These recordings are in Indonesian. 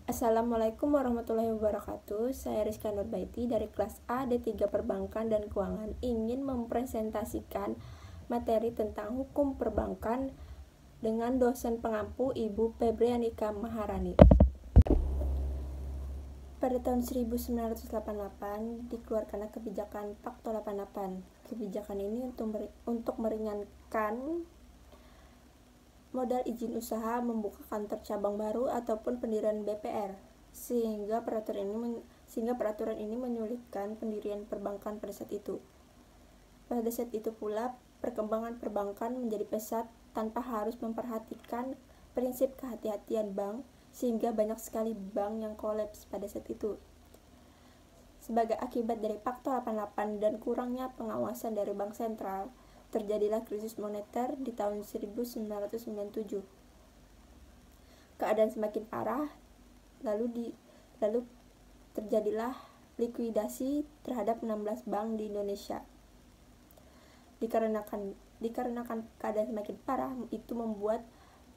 Assalamualaikum warahmatullahi wabarakatuh. Saya Rizka Nurbaiti dari kelas A D3 Perbankan dan Keuangan ingin mempresentasikan materi tentang hukum perbankan dengan dosen pengampu Ibu Febrianika Maharani. Pada tahun 1988 dikeluarkanlah kebijakan Pakto 88. Kebijakan ini untuk meringankan modal izin usaha membuka kantor cabang baru ataupun pendirian BPR, sehingga peraturan ini menyulitkan pendirian perbankan pada saat itu. Pada saat itu pula perkembangan perbankan menjadi pesat tanpa harus memperhatikan prinsip kehati-hatian bank, sehingga banyak sekali bank yang kolaps pada saat itu. Sebagai akibat dari Pakto 88 dan kurangnya pengawasan dari bank sentral, terjadilah krisis moneter di tahun 1997. Keadaan semakin parah, lalu terjadilah likuidasi terhadap 16 bank di Indonesia. Dikarenakan keadaan semakin parah, itu membuat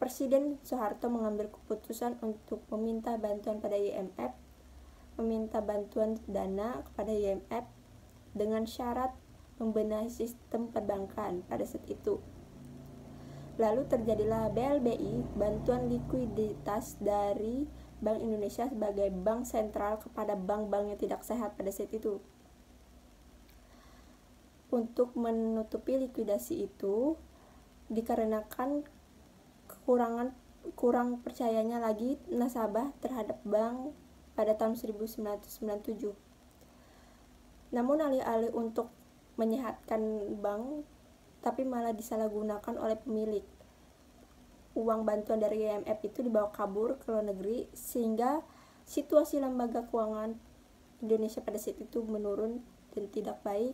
Presiden Soeharto mengambil keputusan untuk meminta bantuan pada IMF, meminta bantuan dana kepada IMF dengan syarat membenahi sistem perbankan pada saat itu. Lalu terjadilah BLBI, bantuan likuiditas dari Bank Indonesia sebagai bank sentral kepada bank-bank yang tidak sehat pada saat itu. Untuk menutupi likuidasi itu, dikarenakan kurang percayanya lagi nasabah terhadap bank pada tahun 1997. Namun alih-alih untuk menyehatkan bank, tapi malah disalahgunakan oleh pemilik. Uang bantuan dari IMF itu dibawa kabur ke luar negeri, sehingga situasi lembaga keuangan Indonesia pada saat itu menurun dan tidak baik,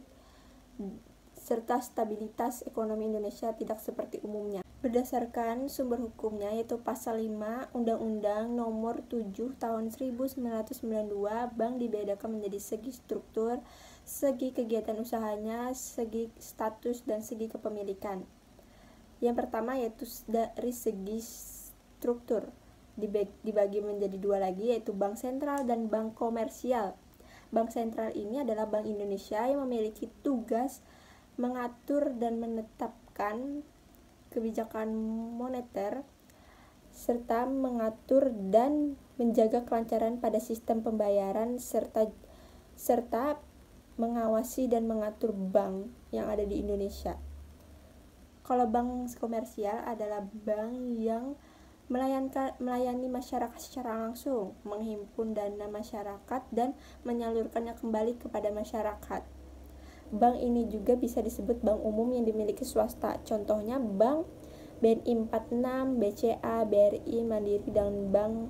serta stabilitas ekonomi Indonesia tidak seperti umumnya. Berdasarkan sumber hukumnya, yaitu Pasal 5 Undang-Undang Nomor 7 Tahun 1992, bank dibedakan menjadi segi struktur, segi kegiatan usahanya, segi status, dan segi kepemilikan. Yang pertama yaitu dari segi struktur, dibagi menjadi dua lagi, yaitu bank sentral dan bank komersial. Bank sentral ini adalah Bank Indonesia yang memiliki tugas mengatur dan menetapkan kebijakan moneter, serta mengatur dan menjaga kelancaran pada sistem pembayaran, serta mengawasi dan mengatur bank yang ada di Indonesia. Kalau bank komersial adalah bank yang melayani masyarakat secara langsung, menghimpun dana masyarakat dan menyalurkannya kembali kepada masyarakat. Bank ini juga bisa disebut bank umum yang dimiliki swasta. Contohnya Bank BNI 46, BCA, BRI, Mandiri, dan Bank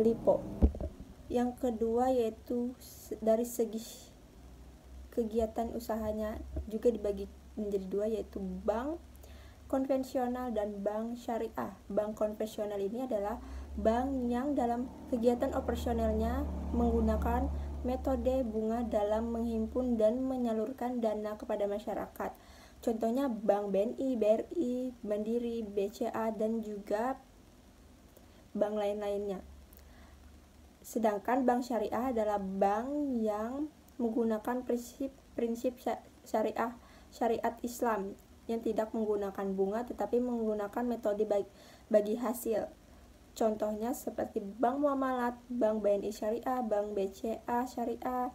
Lipo. Yang kedua yaitu dari segi kegiatan usahanya juga dibagi menjadi dua, yaitu bank konvensional dan bank syariah. Bank konvensional ini adalah bank yang dalam kegiatan operasionalnya menggunakan metode bunga dalam menghimpun dan menyalurkan dana kepada masyarakat. Contohnya Bank BNI, BRI, Mandiri, BCA, dan juga bank lain-lainnya. Sedangkan bank syariah adalah bank yang menggunakan prinsip syariat Islam yang tidak menggunakan bunga tetapi menggunakan metode bagi hasil. Contohnya seperti Bank Muamalat, Bank BNI Syariah, Bank BCA Syariah,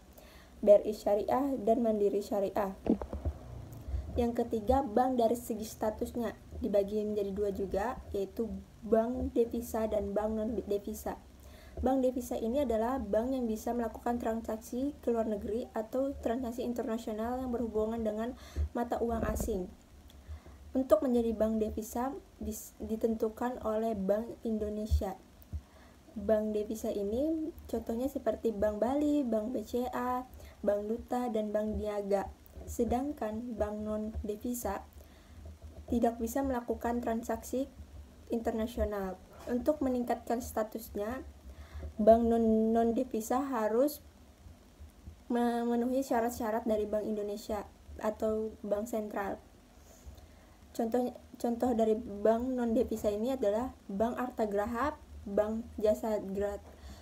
BRI Syariah, dan Mandiri Syariah. Yang ketiga, bank dari segi statusnya dibagi menjadi dua juga, yaitu bank devisa dan bank non-devisa. Bank devisa ini adalah bank yang bisa melakukan transaksi ke luar negeri atau transaksi internasional yang berhubungan dengan mata uang asing. Untuk menjadi bank devisa ditentukan oleh Bank Indonesia. Bank devisa ini contohnya seperti Bank Bali, Bank BCA, Bank Duta, dan Bank Niaga. Sedangkan bank non-devisa tidak bisa melakukan transaksi internasional. Untuk meningkatkan statusnya, bank non-devisa harus memenuhi syarat-syarat dari Bank Indonesia atau bank sentral. Contoh dari bank non devisa ini adalah Bank Arta Graha, Bank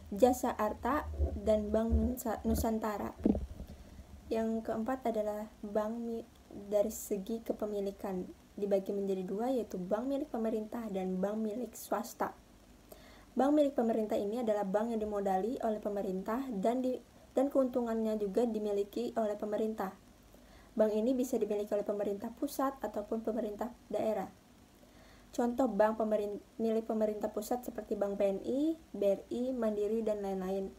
Jasa Arta, dan Bank Nusantara. Yang keempat adalah bank dari segi kepemilikan, dibagi menjadi dua, yaitu bank milik pemerintah dan bank milik swasta. Bank milik pemerintah ini adalah bank yang dimodali oleh pemerintah dan keuntungannya juga dimiliki oleh pemerintah. Bank ini bisa dimiliki oleh pemerintah pusat ataupun pemerintah daerah. Contoh bank milik pemerintah pusat seperti Bank BNI, BRI, Mandiri, dan lain-lain.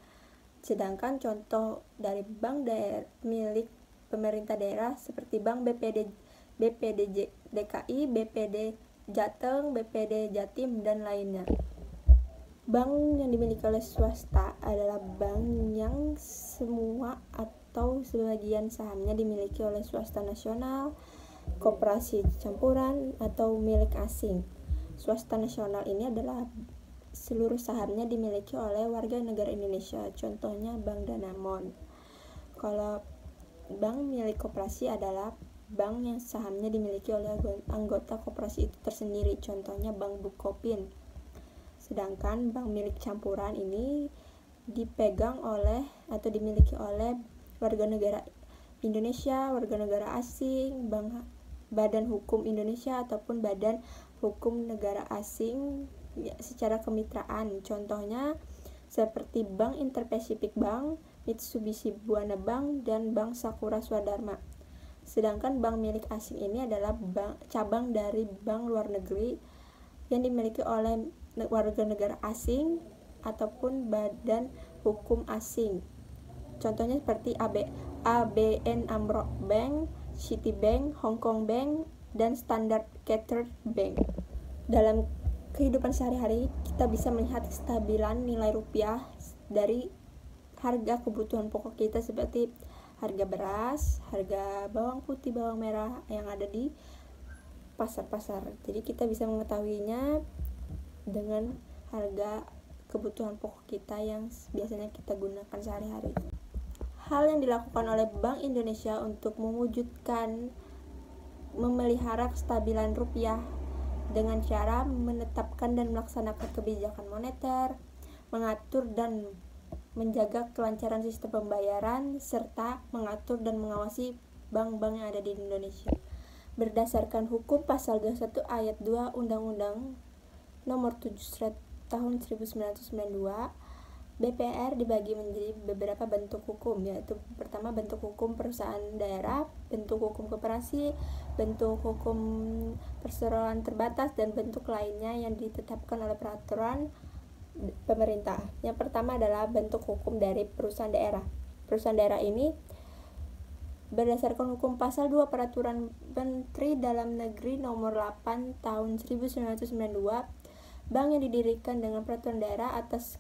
Sedangkan contoh dari bank milik pemerintah daerah seperti Bank BPD DKI, BPD Jateng, BPD Jatim, dan lainnya. Bank yang dimiliki oleh swasta adalah bank yang semua atau sebagian sahamnya dimiliki oleh swasta nasional, koperasi campuran, atau milik asing. Swasta nasional ini adalah seluruh sahamnya dimiliki oleh warga negara Indonesia, contohnya Bank Danamon. Kalau bank milik koperasi adalah bank yang sahamnya dimiliki oleh anggota koperasi itu tersendiri, contohnya Bank Bukopin. Sedangkan bank milik campuran ini dipegang oleh atau dimiliki oleh warga negara Indonesia, warga negara asing, badan hukum Indonesia ataupun badan hukum negara asing secara kemitraan. Contohnya seperti Bank Interpacific Bank, Mitsubishi Buana Bank, dan Bank Sakura Swadharma. Sedangkan bank milik asing ini adalah cabang dari bank luar negeri yang dimiliki oleh warga negara asing ataupun badan hukum asing. Contohnya seperti ABN AMRO Bank, Citibank, Hong Kong Bank, dan Standard Chartered Bank. Dalam kehidupan sehari-hari kita bisa melihat kestabilan nilai rupiah dari harga kebutuhan pokok kita seperti harga beras, harga bawang putih, bawang merah yang ada di pasar-pasar. Jadi kita bisa mengetahuinya dengan harga kebutuhan pokok kita yang biasanya kita gunakan sehari-hari. Hal yang dilakukan oleh Bank Indonesia untuk mewujudkan memelihara kestabilan rupiah dengan cara menetapkan dan melaksanakan kebijakan moneter, mengatur dan menjaga kelancaran sistem pembayaran, serta mengatur dan mengawasi bank-bank yang ada di Indonesia. Berdasarkan hukum pasal 21 ayat 2 Undang-Undang Nomor 7 Tahun 1992, BPR dibagi menjadi beberapa bentuk hukum, yaitu pertama bentuk hukum perusahaan daerah, bentuk hukum koperasi, bentuk hukum perseroan terbatas, dan bentuk lainnya yang ditetapkan oleh peraturan pemerintah. Yang pertama adalah bentuk hukum dari perusahaan daerah. Perusahaan daerah ini berdasarkan hukum pasal 2 Peraturan Menteri Dalam Negeri Nomor 8 Tahun 1992, bank yang didirikan dengan peraturan daerah atas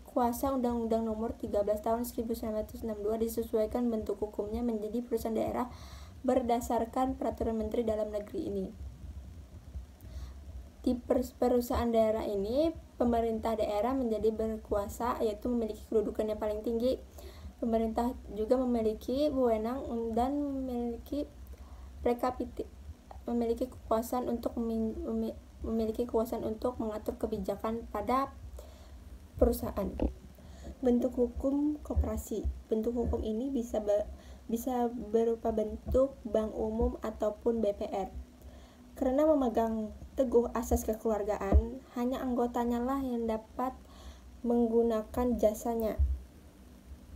kuasa Undang-Undang Nomor 13 Tahun 1962 disesuaikan bentuk hukumnya menjadi perusahaan daerah berdasarkan peraturan Menteri Dalam Negeri ini. Di perusahaan daerah ini, pemerintah daerah menjadi berkuasa, yaitu memiliki kedudukan yang paling tinggi. Pemerintah juga memiliki wewenang dan memiliki kekuasaan untuk mengatur kebijakan pada perusahaan. Bentuk hukum koperasi. Bentuk hukum ini bisa berupa bentuk bank umum ataupun BPR. Karena memegang teguh asas kekeluargaan, hanya anggotanya lah yang dapat menggunakan jasanya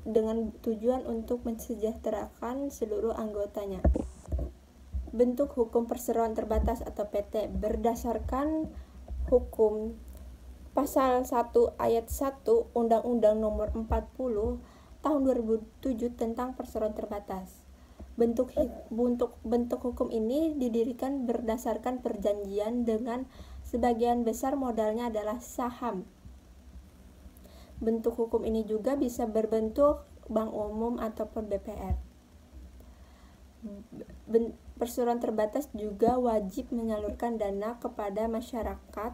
dengan tujuan untuk mensejahterakan seluruh anggotanya. Bentuk hukum perseroan terbatas atau PT berdasarkan hukum Pasal 1 Ayat 1 Undang-Undang Nomor 40 Tahun 2007 tentang perseroan terbatas. Bentuk hukum ini didirikan berdasarkan perjanjian dengan sebagian besar modalnya adalah saham. Bentuk hukum ini juga bisa berbentuk bank umum ataupun BPR. Perseroan terbatas juga wajib menyalurkan dana kepada masyarakat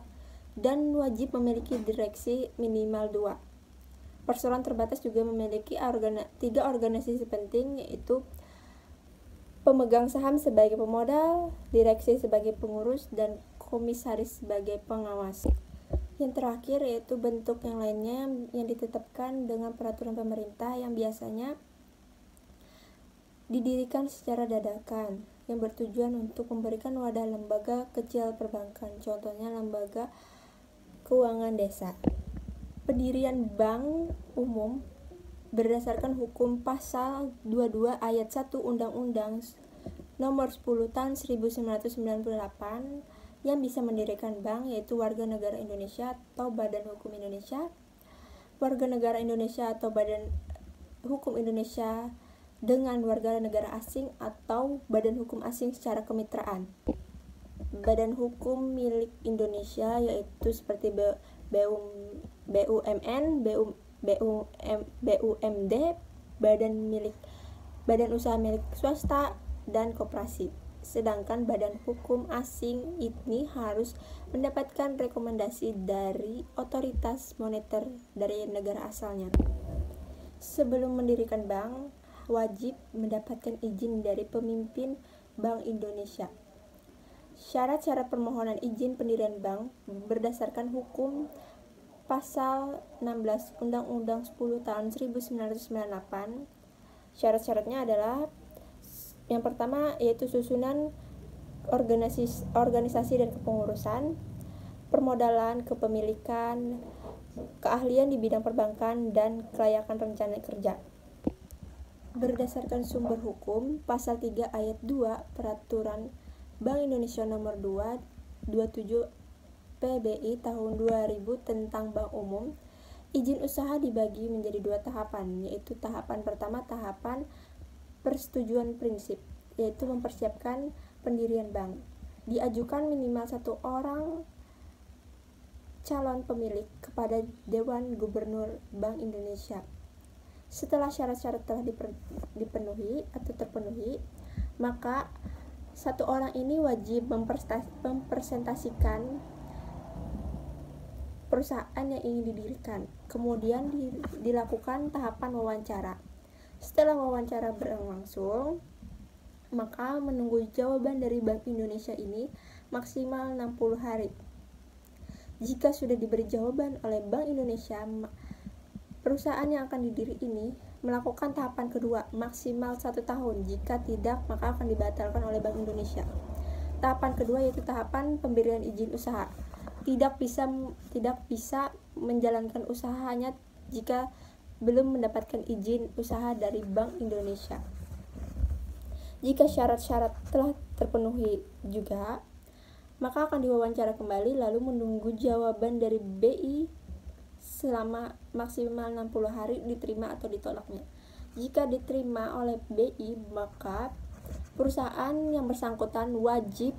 dan wajib memiliki direksi minimal 2. Perseroan terbatas juga memiliki 3 organisasi penting, yaitu pemegang saham sebagai pemodal, direksi sebagai pengurus, dan komisaris sebagai pengawas. Yang terakhir yaitu bentuk yang lainnya yang ditetapkan dengan peraturan pemerintah yang biasanya didirikan secara dadakan yang bertujuan untuk memberikan wadah lembaga kecil perbankan, contohnya lembaga keuangan desa. Pendirian bank umum berdasarkan hukum pasal 22 ayat 1 Undang-Undang Nomor 10 Tahun 1998 yang bisa mendirikan bank yaitu warga negara Indonesia atau Badan Hukum Indonesia, warga negara Indonesia atau Badan Hukum Indonesia dengan warga negara asing atau badan hukum asing secara kemitraan. Badan hukum milik Indonesia yaitu seperti BUMN, BUMD, badan usaha milik swasta dan koperasi. Sedangkan badan hukum asing ini harus mendapatkan rekomendasi dari otoritas moneter dari negara asalnya. Sebelum mendirikan bank, wajib mendapatkan izin dari pemimpin Bank Indonesia. Syarat-syarat permohonan izin pendirian bank berdasarkan hukum pasal 16 Undang-Undang 10 tahun 1998. Syarat-syaratnya adalah yang pertama yaitu susunan organisasi dan kepengurusan, permodalan, kepemilikan, keahlian di bidang perbankan, dan kelayakan rencana kerja. Berdasarkan sumber hukum, pasal 3 ayat 2 Peraturan Bank Indonesia Nomor 27 PBI tahun 2000 tentang Bank Umum, izin usaha dibagi menjadi 2 tahapan, yaitu tahapan pertama tahapan persetujuan prinsip, yaitu mempersiapkan pendirian bank. Diajukan minimal 1 orang calon pemilik kepada Dewan Gubernur Bank Indonesia. Setelah syarat-syarat telah dipenuhi atau terpenuhi, maka 1 orang ini wajib mempresentasikan perusahaan yang ingin didirikan. Kemudian dilakukan tahapan wawancara. Setelah wawancara berlangsung, maka menunggu jawaban dari Bank Indonesia ini maksimal 60 hari. Jika sudah diberi jawaban oleh Bank Indonesia, perusahaan yang akan didiri ini melakukan tahapan kedua maksimal 1 tahun. Jika tidak, maka akan dibatalkan oleh Bank Indonesia. Tahapan kedua yaitu tahapan pemberian izin usaha. Tidak bisa menjalankan usahanya jika belum mendapatkan izin usaha dari Bank Indonesia. Jika syarat-syarat telah terpenuhi juga, maka akan diwawancara kembali lalu menunggu jawaban dari BI selama maksimal 60 hari diterima atau ditolaknya. Jika diterima oleh BI, maka perusahaan yang bersangkutan wajib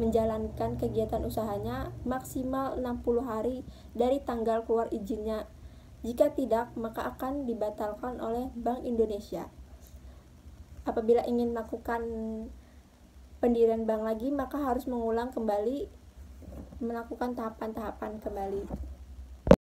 menjalankan kegiatan usahanya maksimal 60 hari dari tanggal keluar izinnya. Jika tidak, maka akan dibatalkan oleh Bank Indonesia. Apabila ingin melakukan pendirian bank lagi, maka harus mengulang kembali, melakukan tahapan-tahapan kembali.